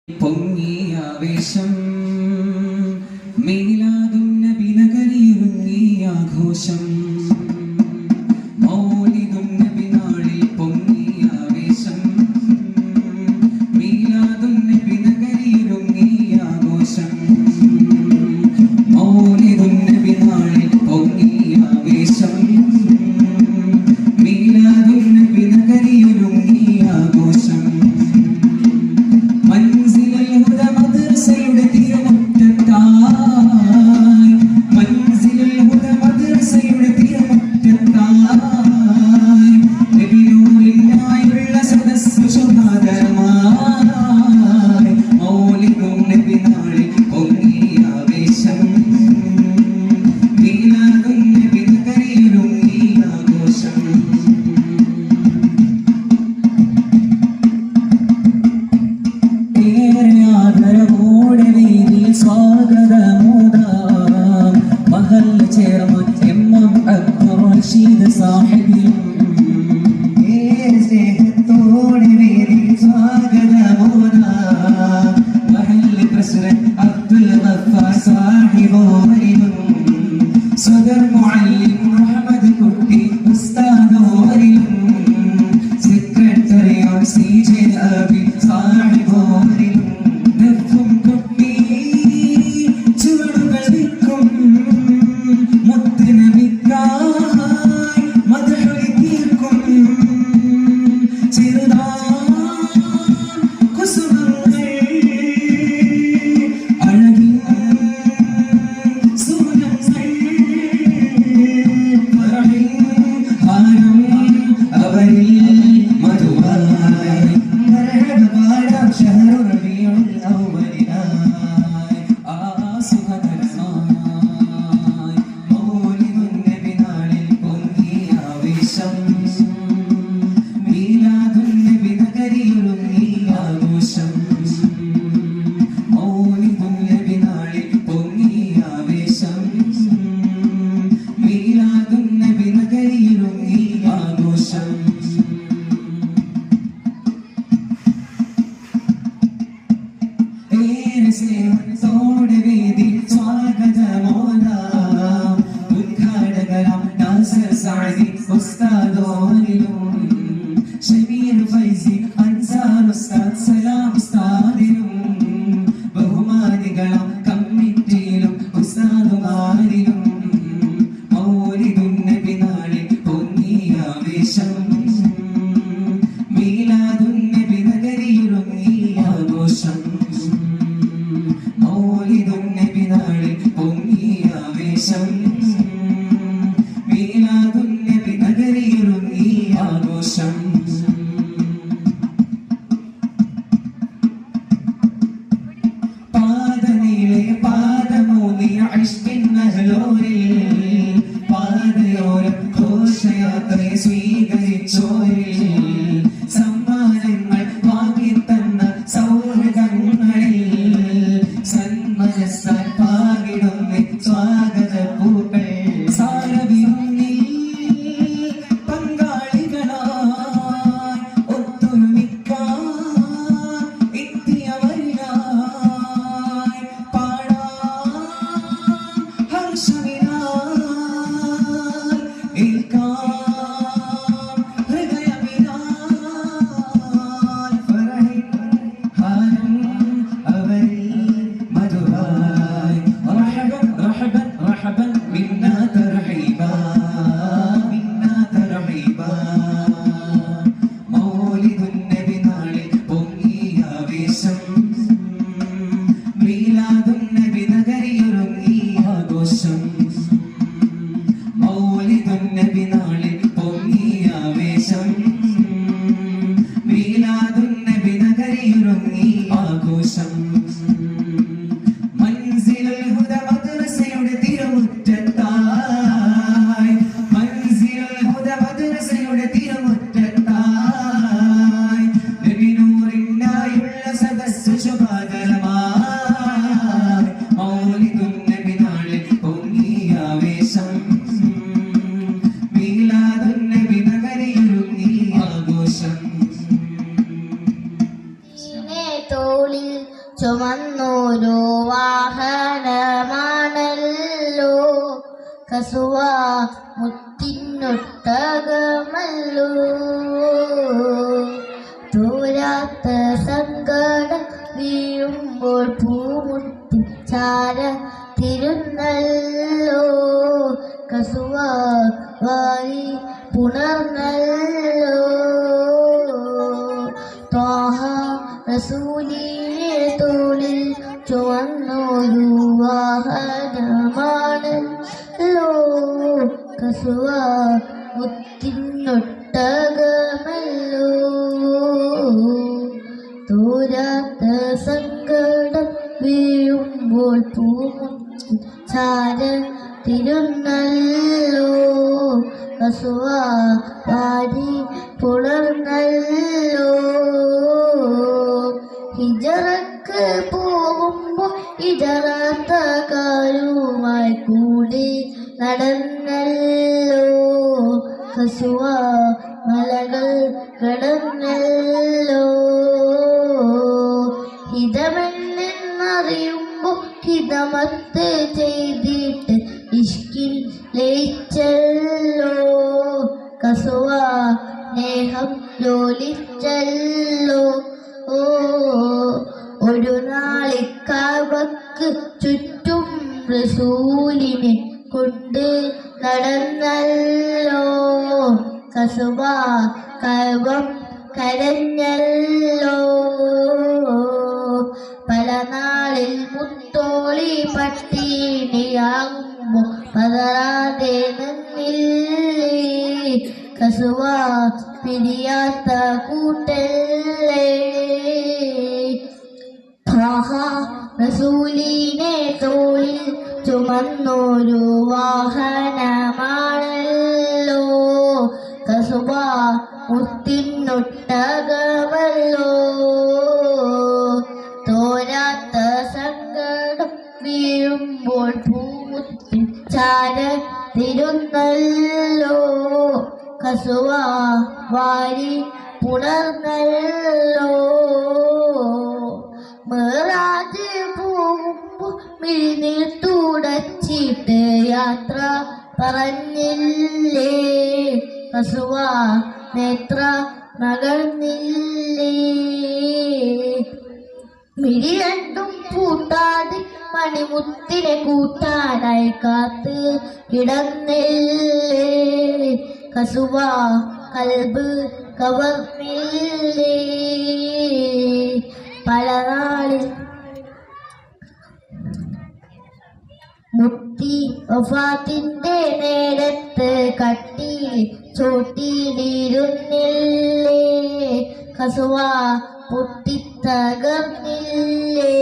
പൊങ്ങിയാവേശം മീലാദുൻ നബി നഗരിയൊരുങ്ങി ആഘോഷം മൗലിദുൻ നബി നാളിൽ പൊങ്ങിയാവേശം മീലാദുൻ നബി നഗരിയൊരുങ്ങി ആഘോഷം മൗലിദുൻ നബി നാളിൽ പൊങ്ങിയാവേശം മീലാദുൻ നബി നഗരിയൊരുങ്ങി ആഘോഷം ചുമന്നൊരു വാഹനമാണല്ലോ കസുവ മുത്തിനൊട്ടകമല്ലോ തോരാത്ത സങ്കടം വീഴുമ്പോൾ പൂമുട്ടി ചാര തിരുന്നല്ലോ കസുവ വാരി പുണർന്നല്ലോ ത്വാഹ റസൂലിനെ തോളിൽ ചുവന്നൊരു വാഹനമാണല്ലോ കസുവ മുത്തിനൊട്ടകമല്ലോ തോരാത്ത സങ്കടം വീഴുമ്പോൾ പൂമുട്ടി ചാര തിരുന്നല്ലോ കസുവ വാരി പുണർന്നല്ലോ ഹിജറക്ക് പോകുമ്പോൾ ഹിജറത്തക്കാരുമായി കൂടി നടന്നല്ലോ കസുവ മലകൾ കടന്നല്ലോ ഹിതമെന്നറിയുമ്പോൾ ഹിതമത്ത് ചെയ്തിട്ട് ഇഷ്കിൽ ലയിച്ചല്ലോ കസുവ സ്നേഹം ജോലിച്ചല്ലോ ഒരു നാളിക്കാവക്ക് ചുറ്റും റസൂലിനെ കൊണ്ട് നടന്നല്ലോ കസുവ കവം കരഞ്ഞല്ലോ പല നാളിൽ മുത്തോളി പട്ടിണിയാകുമ്പോ പതറാതെ നിന്നില്ലേ കസുവ പിരിയാത്ത കൂട്ടല്ലേ റസൂലിനെ തോളിൽ ചുമന്നൊരു വാഹനമാണല്ലോ കസുവ മുത്തിനൊട്ടകമല്ലോ തോരാത്ത സങ്കടം വീഴുമ്പോൾ പൂമുത്തി ചാര തിരുന്നല്ലോ കസുവ വാരി പുണർന്നല്ലോ മേറാജ് പോകുമ്പോൾ മിഴിനീർ തുടച്ചിട്ട് യാത്ര പറഞ്ഞില്ലേ കസുവ നേത്ര നകർന്നില്ലേ മിഴി രണ്ടും പൂട്ടാതെ മണിമുത്തിനെ കൂട്ടാനായി കാത്ത് കിടന്നില്ലേ കസുവ കൽബ് കവർന്നില്ലേ പല നാളിൽ മുത്തി വഫാത്തിന്റെ നേരത്ത് കട്ടി ചോട്ടിയിലിരുന്നില്ലേ കസുവ പൊട്ടിത്തകർന്നില്ലേ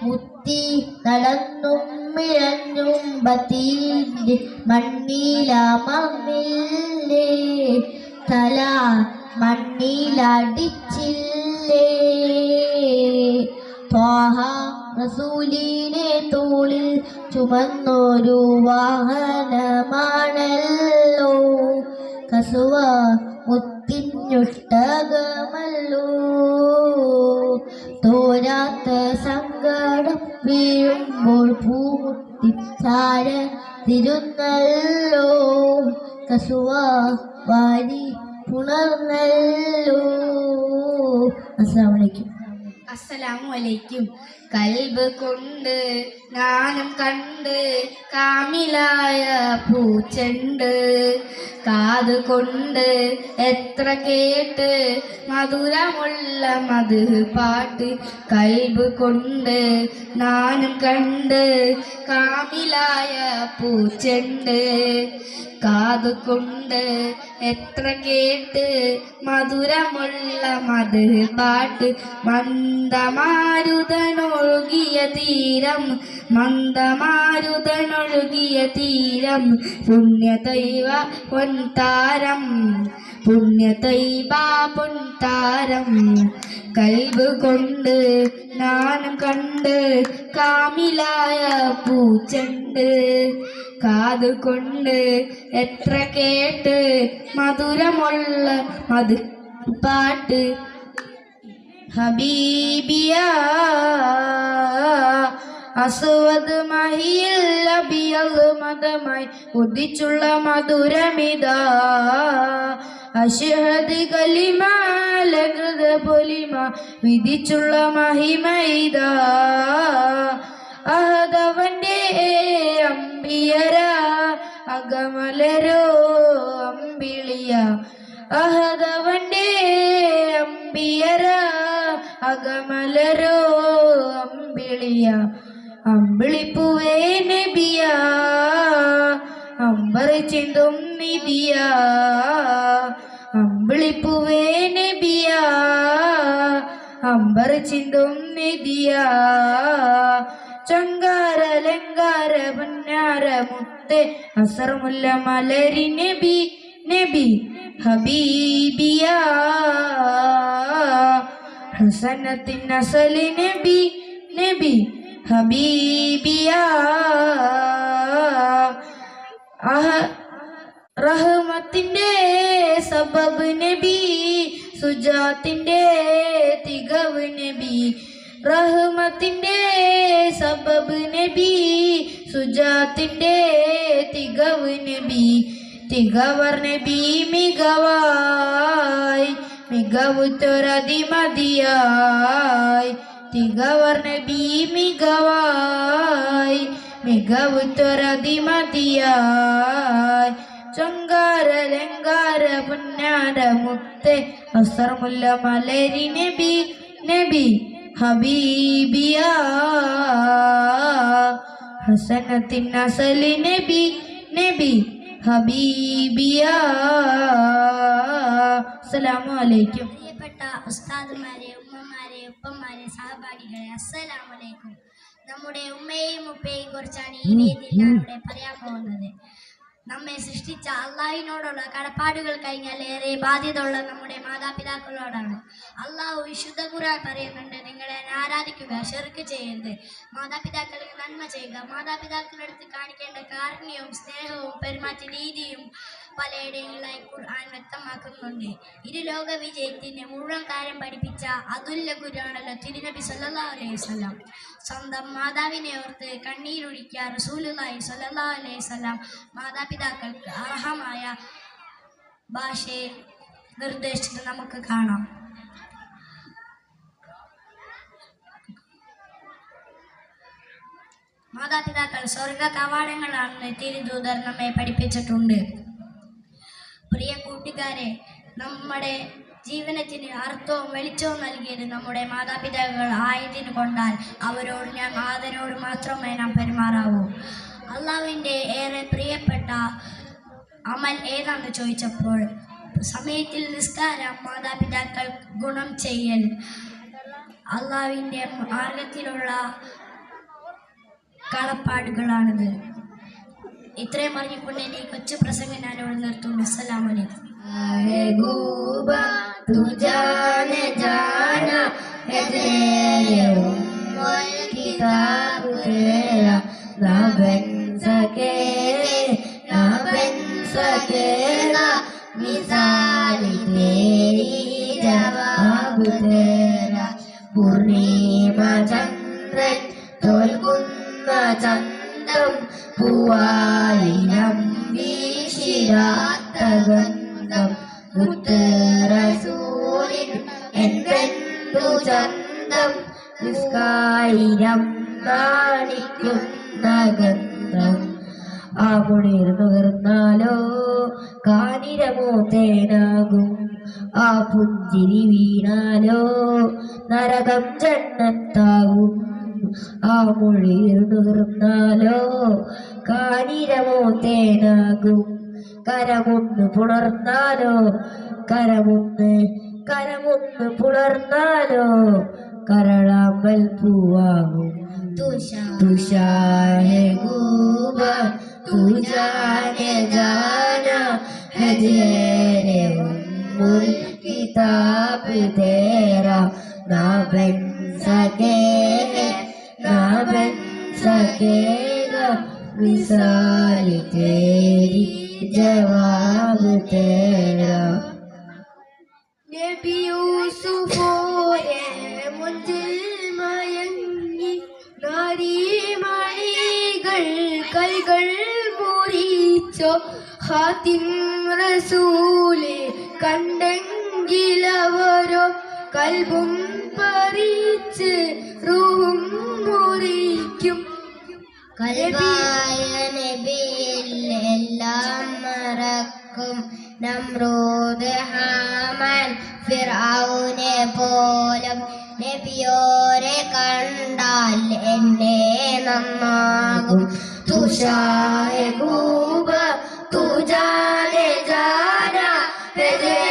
മുത്തി നടന്നും മിഴഞ്ഞും ബത്തിന്റെ മണ്ണിലമർന്നില്ലേ തല മണ്ണിലടിച്ചില്ലേ ത്വാഹ റസൂലിനെ തോളിൽ ചുമന്നൊരു വാഹനമാണല്ലോ കസുവ മുത്തിനൊട്ടകമല്ലോ തോരാത്ത സങ്കടം വീഴുമ്പോൾ പൂമുട്ടി ചാര തിരുന്നല്ലോ കസുവ വാരി പുണർന്നല്ലോ. അസ്സലാമു അലൈക്കും. അസ്സലാമലൈക്കും. കൽബ് കൊണ്ട് ഞാനും കണ്ട് കാമിലായ പൂച്ചെണ്ട്, കാത് കൊണ്ട് എത്ര കേട്ട് മധുരമുള്ള മധു പാട്ട്. കൽബ് കൊണ്ട് ഞാനും കണ്ട് കാമിലായ പൂച്ചെണ്ട്, കാത് കൊണ്ട് എത്ര കേട്ട് മധുരമുള്ള മധു പാട്ട്. മന്ദമാരുതനൊഴുകിയ തീരം, മന്ദമാരുതനൊഴുകിയ തീരം, പുണ്യതൈവ പൊൻതാരം, പുണ്യതൈവ പൊൻതാരം. കൽബ് കൊണ്ട് ഞാനും കണ്ട് കാമിലായ പൂച്ചെണ്ട്, കാത് കൊണ്ട് എത്ര കേട്ട് മധുരമുള്ള മധു പാട്ട്. ഹബീബിയാ അസ്വദ് മഹിയിൽ അബിയൽ മതമായി ഉദിച്ചുള്ള മധുരമിതാ അഷ്ഹദ് കലിമ ലകൃത പൊലിമ വിധിച്ചുള്ള മഹിമൈതാ അഹദവന്റെ അമ്പിയര അകമലരോ അമ്പിളിയ അഹദവന്റെ അമ്പിയര അകമലരോ അമ്പിളിയ അമ്പിളിപ്പൂവേ നബിയ അമ്പർ ചിന്തും നിധിയ അമ്പിളിപ്പൂവേ നബിയ അമ്പർ ചിന്തും നിധിയ ചങ്കാര ലങ്കാര പുന്നാര മുത്തെ അസർമുല്ല മലരി നബി നബി ഹബീബിയ ഹസനത്തിൻ അസലി നബി നബി ഹബീബിയ റഹ്മത്തിന്റെ സബബ് നബി സുജാത്തിന്റെ തികവ് നബി റഹ്മത്തിന്റെ സബബ് നബി സുജാത്തിന്റെ തികവ് നബി തികവർ നബി മികവായി മികവുറ്റൊരതിമതിയായി തികവർ നബി മികവായി മികവുറ്റൊരതിമതിയായി ചൊങ്കാര ലങ്കാര പുന്നാര മുത്തെ അസർമുല്ല മലരി നബി നബി ഹബീബിയ ഹസനത്തിൻ അസലി നബി നബി ഹബീബിയ അസ്സലാമു അലൈക്കും. പ്രിയപ്പെട്ട ഉസ്താദുമാരെ, ഉമ്മമാരെ, ഉപ്പമാരെ, സഹപാഠികളെ, അസ്സലാമു അലൈക്കും. നമ്മുടെ ഉമ്മയെയും ഉപ്പയെയും കുറിച്ചാണ് ഈ വേദിയിൽ ഞാനിവിടെ പറയാൻ പോകുന്നത്. നമ്മെ സൃഷ്ടിച്ച അള്ളാഹുവിനോടുള്ള കടപ്പാടുകൾ കഴിഞ്ഞാൽ ഏറെ ബാധ്യത ഉള്ള നമ്മുടെ മാതാപിതാക്കളോടാണ്. അള്ളാഹു വിശുദ്ധ ഖുർആൻ പറയുന്നുണ്ട്, നിങ്ങളെ ആരാധിക്കുക, ശിർക്ക് ചെയ്യരുത്, മാതാപിതാക്കൾക്ക് നന്മ ചെയ്യുക. മാതാപിതാക്കളെടുത്ത് കാണിക്കേണ്ട കാരുണ്യവും സ്നേഹവും പെരുമാറ്റ രീതിയും പലയിടങ്ങളിലായി ഖുർആൻ വ്യക്തമാക്കുന്നുണ്ട്. ഇരുലോക വിജയത്തിന് മുഴുവൻ കാര്യം പഠിപ്പിച്ച അതുല്യ ഗുരുവാണല്ലോ തിരുനബി സല്ലല്ലാഹു അലൈഹി വസല്ലം. സ്വന്തം മാതാവിനെ ഓർത്ത് കണ്ണീരൊഴിക്കുക റസൂലുള്ളാഹി സ്വല്ലല്ലാഹു അലൈഹി വസല്ലം മാതാപിതാക്കൾക്ക് അർഹമായ ഭാഷയിൽ നിർദ്ദേശിച്ചത് നമുക്ക് കാണാം. മാതാപിതാക്കൾ സ്വർഗ കവാടങ്ങളാണെന്ന് തിരുദൂതർ നമ്മെ പഠിപ്പിച്ചിട്ടുണ്ട്. പ്രിയ കൂട്ടുകാരെ, നമ്മുടെ ജീവനത്തിന് അർത്ഥവും വെളിച്ചവും നൽകിയത് നമ്മുടെ മാതാപിതാക്കൾ ആയതിനു കൊണ്ടാൽ അവരോട് ഞാൻ ആദരവോട് മാത്രമേ നാം പെരുമാറാവൂ. അള്ളാഹുവിൻ്റെ ഏറെ പ്രിയപ്പെട്ട അമൽ ഏതാണെന്ന് ചോദിച്ചപ്പോൾ സമയത്തിൽ നിസ്കാരം, മാതാപിതാക്കൾ ഗുണം ചെയ്യൽ, അള്ളാഹുവിൻ്റെ മാർഗത്തിലുള്ള കടപ്പാടുകളാണിത്. ഇത്രയും പറഞ്ഞുകൊണ്ട് എൻ്റെ കൊച്ചു പ്രസംഗം ഞാനിവിടെ നിർത്തുന്നു. അസ്സലാമു അലൈക്കും. പൂർണിമ ചന്ദ്രൻ തോൽക്കുന്ന ചന്തം പൂവായിനം വീശിരാത്ത ഗന്ധം മുത്തറസൂലിൻ എന്തെന്തു ചന്തം നിസ്കായിരം നാണിക്കുന്ന ഗന്ധം. ആ മുടിയിൽ നുകർന്നാലോ കാനിരമോ തേനാകും, ആ പുഞ്ചിരി വീണാലോ നരകം ജന്നത്താകും. ആ മൊഴിയിൽ നുകർന്നാലോ കാനിരമോ തേനാകും, കരമൊന്ന് പുണർന്നാലോ കരമൊന്ന് പുണർന്നാലോ കരളാമ്പൽ പൂവാകും. തുഷാരെ ഗൂബ തുജാനെ ജാനാ है तेरे उम्मुल किताब तेरा ना बन सकेगा मिसाल तेरी जवाब तेरा. नबी यूसुफ മിഴികൾ മുറിച്ചോ ഹാത്തിം റസൂല് കണ്ടെങ്കിലവരോ കൽബും പറിച്ച് റൂഹും മുറിക്കും. കൽബായ നബിയിൽ എല്ലാം മറക്കും നമ്രൂദ് ഹാമാൻ ഫിർഔനെ പോലും. നബിയോരെ കണ്ടാൽ എന്നെ നന്നാകും. തുഷാരെ ഗൂബ തുജാനെ ജാന തെരെ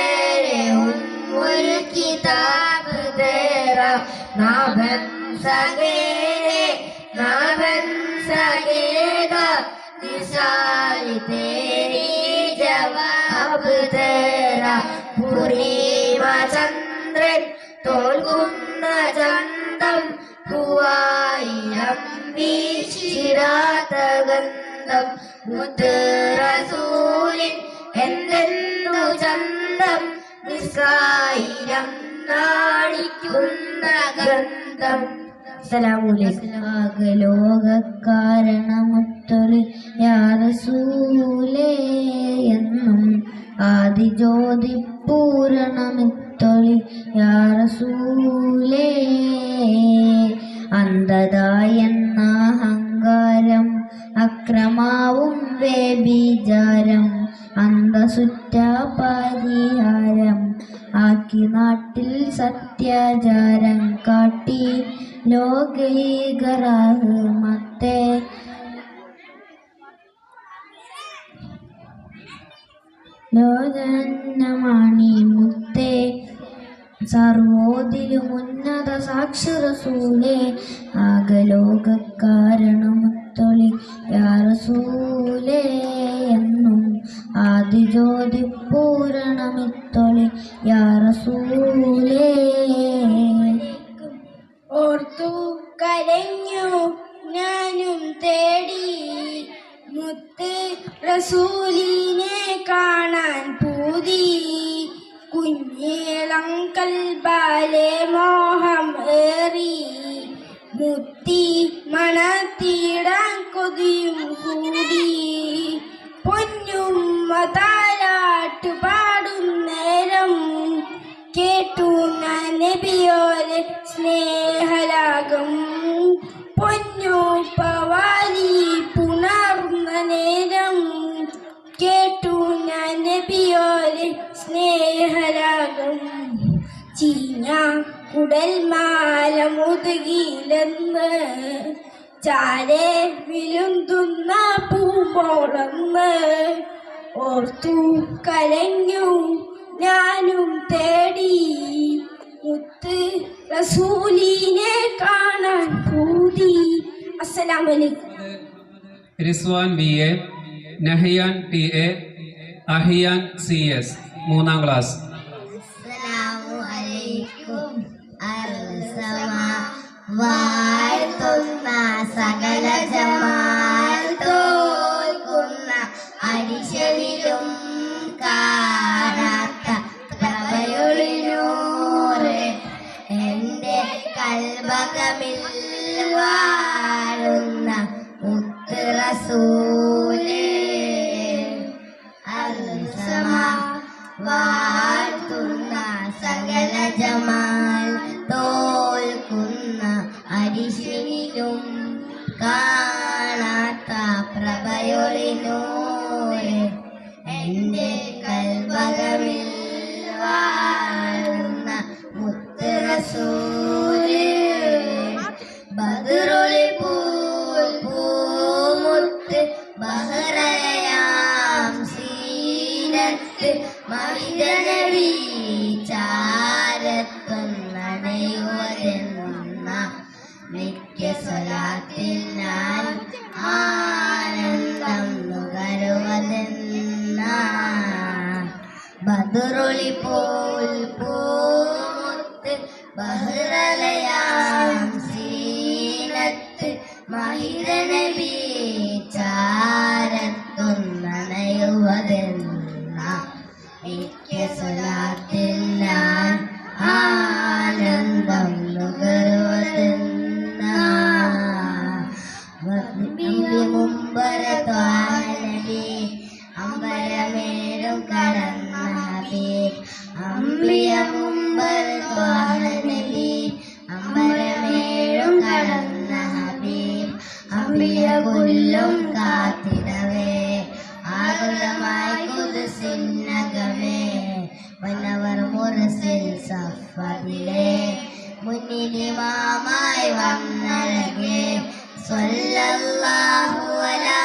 ഉൽ കിതാബ് തെരാ ना बन सकेगा मिसाल तेरी जवाब तेरा. पूर्णिമ ചന്ദ്രൻ തോൽക്കുന്ന ചന്തം പൂവായിരം വീശിരാത്ത ഗന്ധം. മുത്ത് റസൂലിൻ എന്തെന്നു ചന്തം നിസ്കായിരം നാണിക്കുന്ന ഗന്ധം. ആകലോകക്കാരണമൊത്തൊളി യാ റസൂലേ എന്നും ആദിജ്യോതി പൂരണമിത്തൊളി യാ റസൂലേ. അന്ധത എന്ന അഹങ്കാരം അക്രമാവും വ്യഭിചാരം അന്തസുറ്റ പരിഹാരം ആക്കി നാട്ടിൽ സത്യാചാരം കാട്ടി ലോകൈക റഹ്മത്തെ. ലോചനമണി മുത്തേ സർവോതിലും ഉന്നത സാക്ഷി റസൂലേ. ആകലോകക്കാരണമൊത്തൊളി യാ റസൂലേ എന്നും ആദിജ്യോതി പൂരണമിത്തൊളി യാ റസൂലേ. ഓർത്തു കരഞ്ഞു ഞാനും തേടി മുത്ത് റസൂലിനെ കാണാൻ പൂതി. കുഞ്ഞേളം കൽബാലെ മോഹം ഏറി മുത്തി മണത്തിടാൻ കൊതിയും കൂടി. പൊന്നുമ്മ താരാട്ട് പാടും നേരം കേട്ടു ഞാൻ നബിയോരെ സ്നേഹരാഗം. പൊന്നുപ്പ വാലി പുണർന്ന നേരം കേട്ടു ഞാൻ നബിയോരെ സ്നേഹരാഗം. ചീഞ്ഞ കുടൽമാല മുതുകിലെന്ന് ചാരെ വിലുന്തുന്ന പൂമ്പോളന്ന് ഓർത്തു കരഞ്ഞു ഞാനും തേടി മുത്ത് റസൂലിനെ കാണാൻ പൂതി. അസ്സലാമു അലൈക്കും. Rizwan BA, Nahyan TA, Ahiyan CS 3ാം class. അസ്സലാമു അലൈക്കും. വാഴ്ത്തുന്ന സകല ജമാൽ തോൽക്കുന്ന അരിശലിലും കാണാത്ത പ്രഭയൊളിനൂറ് എൻ്റെ കൽബകമിൽ വാഴുന്ന മുത്ത് റസൂലേ. വാഴ്ത്തുന്ന സകല ജമാൽ തോൽക്കുന്ന അരിശിലും കാണാത്ത പ്രഭയൊളിനൂറ് എൻ്റെ കൽബകമിൽ വാഴുന്ന മുത്ത് റസൂലേ. ബദറുൽ പൂമുത്ത് ബഹ്റയാം സീനത്ത് മഹിദനബി ചാരത്തുന്നണയുവതെന്ന നിത്യ സ്വലാത്തിൽ ഞാൻ ആനന്ദം നുകരുവതെന്ന. ബദറുൽ പൂമുത്ത് ബഹ്റയാം സീനത്ത് മഹിദനബി ചാരത്തുന്നണയുവതെന്ന നിത്യ സ്വലാത്തിൽ ഞാൻ ആനന്ദം നുകരുവതെന്ന. മുമ്പര നടന്ന ഹബീബ് അമ്പിയ കുല്ലും കാത്തിടവേ ആകുലമായി കുദ്സിനകമേ വന്നവർ മുർസിൽ സഫദിലെ മുന്നിലിമാമായി വന്നഴകെ സ്വല്ലല്ലാഹു അലാ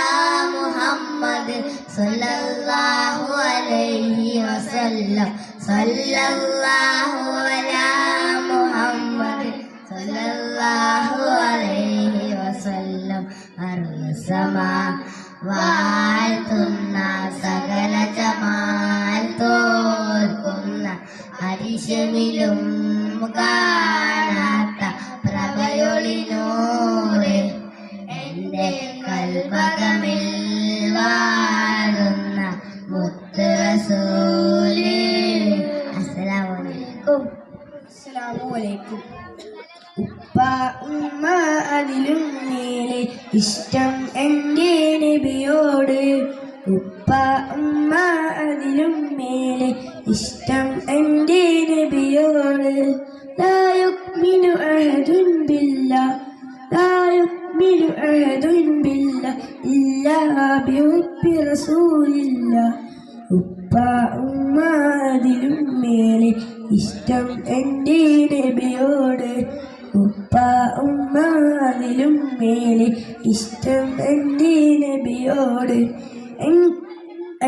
മുഹമ്മദ് സ്വല്ലല്ലാഹു അലൈഹി വസല്ലം സ്വല്ലല്ലാഹു അലാ മുഹമ്മദ് സ്വല്ലല്ലാഹു അലൈഹി വസല്ലം അർസമാ വാഴ്ത്തുന്ന സകല ജമാൽ തോൽക്കുന്ന ഹരിശമിലും കാണാത്ത പ്രഭയൊളിനൂറ് എൻ്റെ കൽബകമിൽ വാഴുന്ന മുത്ത് റസൂല്. അസ്സലാമു അലൈക്കും. അസ്സലാമു അലൈക്കും. ഉപ്പ ഉമ്മ അതിലും മേലെ ഇഷ്ടം എൻ്റെ നബിയോട്. ഉപ്പ ഉമ്മ അതിലും മേലെ ഇഷ്ടം എൻ്റെ നബിയോട്. ലാ യുഅ്മിനു അഹദുൻ ബില്ലാഹ് ലാ യുഅ്മിനു അഹദുൻ ബില്ലാഹ് ഇല്ലാ ബിഹുബ്ബി റസൂലില്ലാഹ്. ഉപ്പ ഉമ്മ അതിലും മേലെ ഇഷ്ടം എൻ്റെ നബിയോട്. ഉപ്പ ഉമ്മ അതിലും മേലെ ഇഷ്ടം എൻ്റെ നബിയോട്.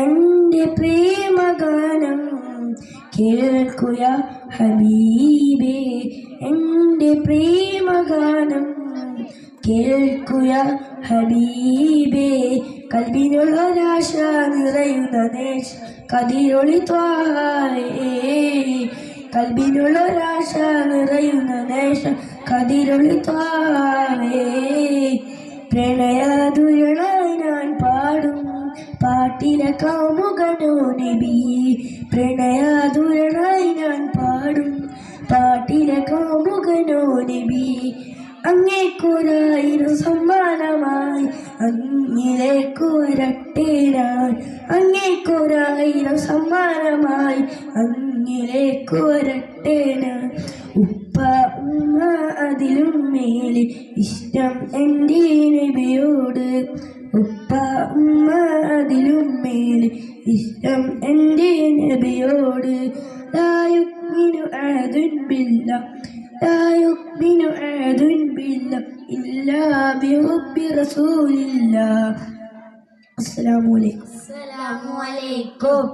എൻ്റെ പ്രേമഗാനം കേൾക്കുക ഹബീബേ. എൻ്റെ പ്രേമഗാനം കേൾക്കുക ഹബീബേ. കൽബിനുള്ളൊരാശ നിറയുന്ന ദേശ കതിരൊളി ത്വാഹേ. കൽബിനുള്ളൊരാശ നിറയുന്ന ദേശ കതിരൊളി ത്വാഹേ. പ്രണയാതുരളായി ഞാൻ പാടും പാട്ടിലെ കാമുകനോ നബി. പ്രണയാതുരളായി ഞാൻ പാടും പാട്ടിലെ കാമുകനോ നബി. അങ്ങേക്കൊരായിരം സമ്മാനമായി അങ്ങിലേക്ക് വരട്ടെ ഞാൻ. അങ്ങേക്കൊരായിരം സമ്മാനമായി അങ്ങിലേക്ക് വരട്ടെ ഞാൻ. ഉപ്പ ഉമ്മ അതിലും മേലെ ഇഷ്ടം എൻ്റെ നബിയോട്. ഉപ്പ ഉമ്മ അതിലും മേലെ ഇഷ്ടം എൻ്റെ നബിയോട്. ലാ യുഅ്മിനു അഹദുൻ ബില്ലാഹ് ലാ യുഅ്മിനു അഹദുൻ ബില്ലാഹ് ഇല്ലാ ബിഹുബ്ബി റസൂലില്ലാഹ്. അസ്സലാമു അലൈക്കും. അസ്സലാമു അലൈക്കും.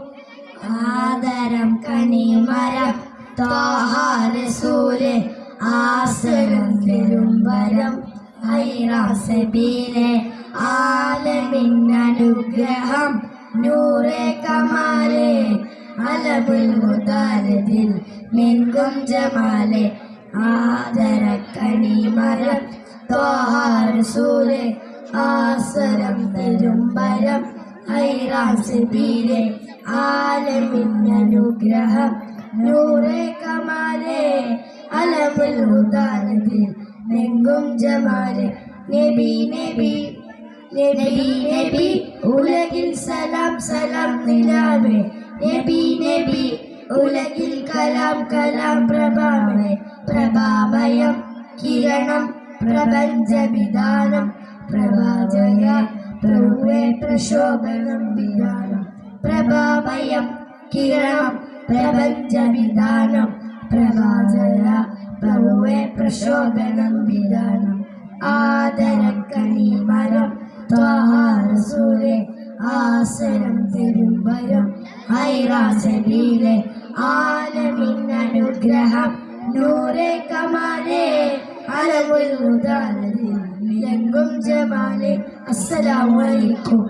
ആദരം കണിമരം ത്വാഹ റസൂല് ആസനം തിരുമ്പരം ഹൈറാസബീലെ ആലമിൻ അനുഗ്രഹം നൂറെ കമാലെ അലബുൽ മുദാരദിൽ മിൻകും ജമാലെ. ആദര കണിമരം ത്വാഹ റസൂല് ആസനം തിരുമ്പരം ഹൈറാസബീലെ ആലമിൻ അനുഗ്രഹം നൂറെ കമാലെ അലബുൽ മുദാരദിൽ മിൻകും ജമാലെ. നബി നബി നബി നബി ഉലകിൽ സലാം സലാം നിലാവേ. നബി നബി ഉലകിൽ കലാം കലാം പ്രഭാവേ. പ്രഭാമയം കിരണം പ്രപഞ്ച വിധാനം പ്രഭാജയ പ്രഭുവേ പ്രശോഭനം വിധാനം. പ്രഭാമയം കിരണം പ്രപഞ്ച വിധാനം പ്രഭാജയ പ്രഭുവേ പ്രശോഭനം വിധാനം. ആദരക്കണിമരം ത്വാഹ റസൂലെ ആസനം തിരുമ്പരം ഹൈറാസബീലെ ആലമിൻ അനുഗ്രഹം നൂറെ കമാലെ അലമുൽ മുദാരദിൽ മിലങ്കും ജമാലെ. അസ്സലാമു അലൈക്കും.